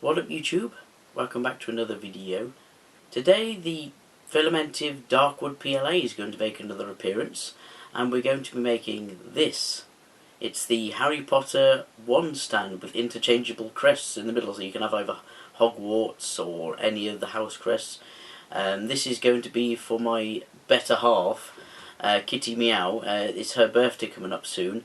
What up YouTube? Welcome back to another video. Today the Filamentive Dark Wood PLA is going to make another appearance, and we're going to be making this. It's the Harry Potter wand stand with interchangeable crests in the middle, so you can have either Hogwarts or any of the house crests. This is going to be for my better half, Kitty Meow. It's her birthday coming up soon.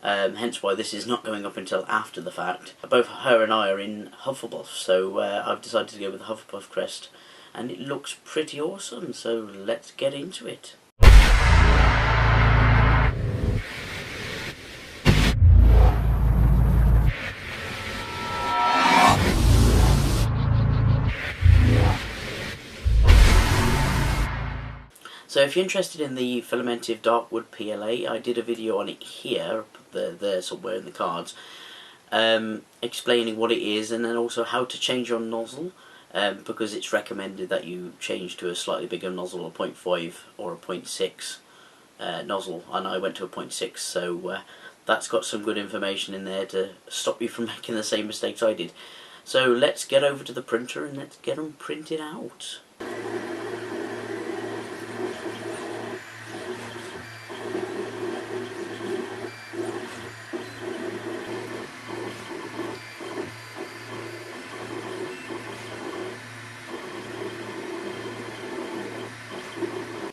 Hence why this is not going up until after the fact. Both her and I are in Hufflepuff, so I've decided to go with the Hufflepuff crest, and it looks pretty awesome, so let's get into it. So if you're interested in the Filamentive Dark Wood PLA, I did a video on it here, there somewhere in the cards, explaining what it is and then also how to change your nozzle, because it's recommended that you change to a slightly bigger nozzle, a 0.5 or a 0.6 nozzle, and I went to a 0.6, so that's got some good information in there to stop you from making the same mistakes I did. So let's get over to the printer and let's get them printed out.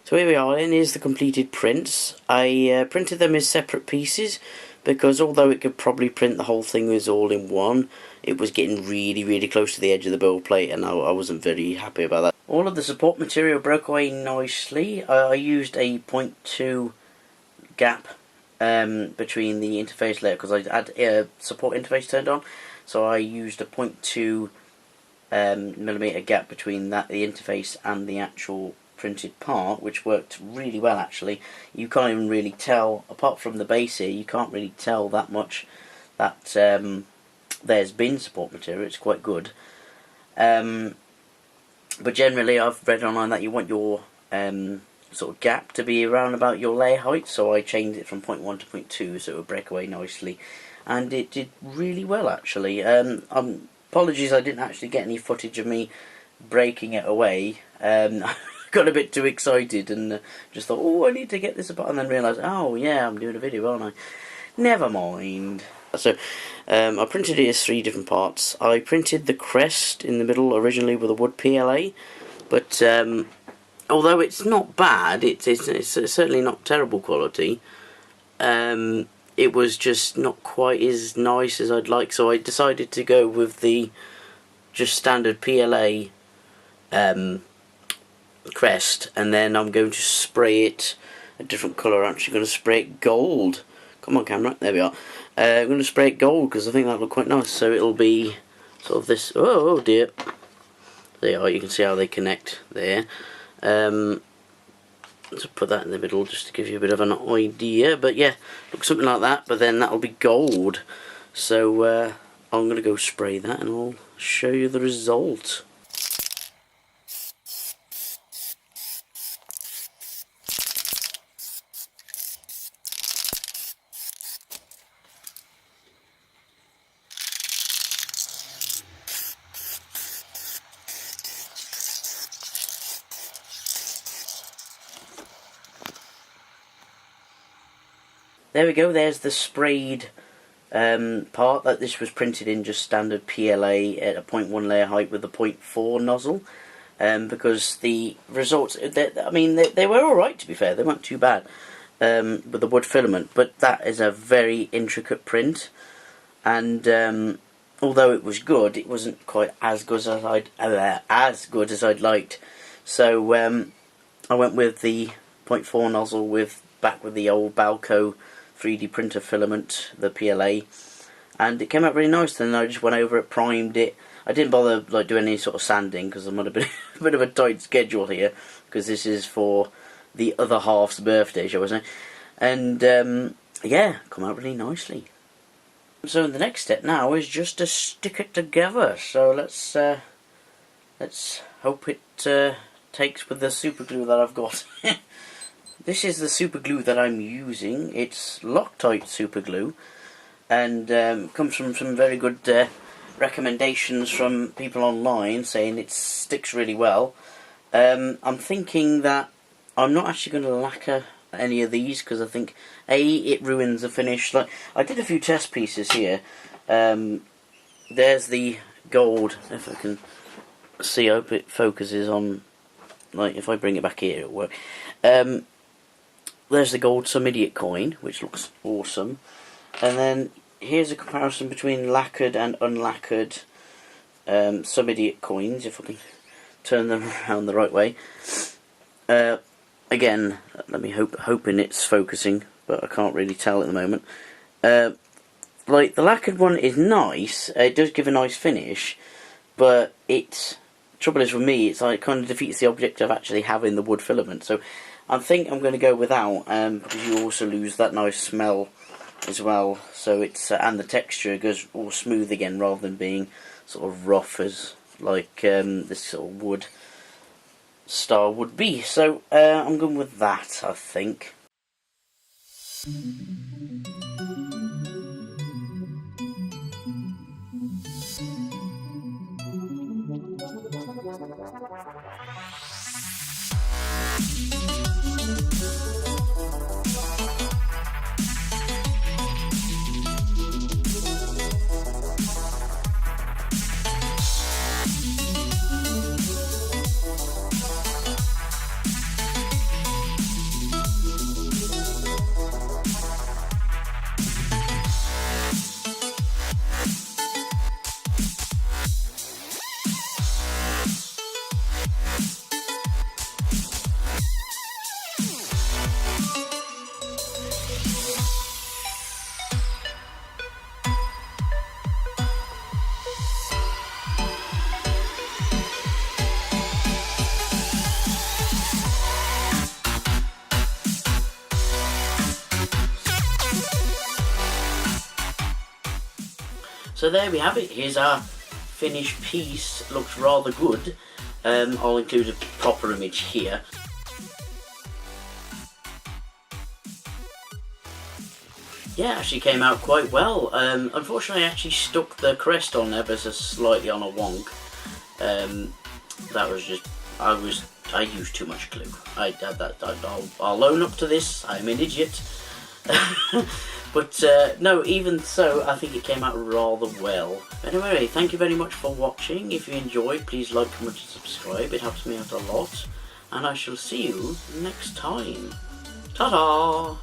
So here we are, and here's the completed prints. I printed them as separate pieces because although it could probably print the whole thing as all in one, it was getting really close to the edge of the build plate, and I wasn't very happy about that. All of the support material broke away nicely. I used a 0.2 gap between the interface layer because I had a support interface turned on, so I used a 0.2 millimeter gap between the interface and the actual printed part, which worked really well actually. You can't even really tell, apart from the base here, you can't really tell that much that there's been support material. It's quite good. But generally I've read online that you want your sort of gap to be around about your layer height, so I changed it from 0.1 to 0.2 so it would break away nicely, and it did really well actually. Apologies I didn't actually get any footage of me breaking it away. Got a bit too excited and just thought, oh, I need to get this apart, and then realised, oh yeah, I'm doing a video, aren't I? Never mind. So I printed it as 3 different parts. I printed the crest in the middle originally with a wood PLA, but although it's not bad, it's certainly not terrible quality. It was just not quite as nice as I'd like, so I decided to go with the just standard PLA crest, and then I'm going to spray it a different colour. I'm actually going to spray it gold. Come on camera, there we are. I'm going to spray it gold because I think that'll look quite nice, so it'll be sort of this, oh dear, there you are, you can see how they connect there. Let's put that in the middle just to give you a bit of an idea, but yeah, looks something like that, but then that'll be gold. So I'm going to go spray that and I'll show you the result. There we go, there's the sprayed part. That this was printed in just standard PLA at a 0.1 layer height with a 0.4 nozzle, because the results, I mean, they were alright to be fair, they weren't too bad with the wood filament, but that is a very intricate print, and although it was good, it wasn't quite as good as I'd liked. So I went with the 0.4 nozzle back with the old Balco 3D printer filament, the PLA, and it came out really nice. Then I just went over it, primed it. I didn't bother doing any sort of sanding because I'm on a bit of a tight schedule here, because this is for the other half's birthday, shall we say. And yeah, come out really nicely. So the next step now is just to stick it together. So let's hope it takes with the super glue that I've got. This is the super glue that I'm using. It's Loctite super glue, and comes from some very good recommendations from people online saying it sticks really well. I'm thinking that I'm not actually going to lacquer any of these because I think it ruins the finish. Like, I did a few test pieces here. There's the gold, if I can see, I hope it focuses on, like, if I bring it back here it'll work. There's the gold Some Idiot coin, which looks awesome, and then here's a comparison between lacquered and unlacquered Some Idiot coins, if I can turn them around the right way. Again, let me hoping it's focusing, but I can't really tell at the moment. Like, the lacquered one is nice, it does give a nice finish, but trouble is for me, it's like, it kind of defeats the object of actually having the wood filament. So I think I'm going to go without, because you also lose that nice smell as well. So it's and the texture goes all smooth again rather than being sort of rough as like this sort of wood style would be. So I'm going with that, I think. So there we have it, here's our finished piece, looks rather good. I'll include a proper image here. Yeah, actually came out quite well. Unfortunately I actually stuck the crest on ever so slightly on a wonk. That was just, I used too much glue. I'll own up to this, I'm an idiot. But no, even so, I think it came out rather well. Anyway, thank you very much for watching. If you enjoyed, please like, comment and subscribe. It helps me out a lot. And I shall see you next time. Ta-da!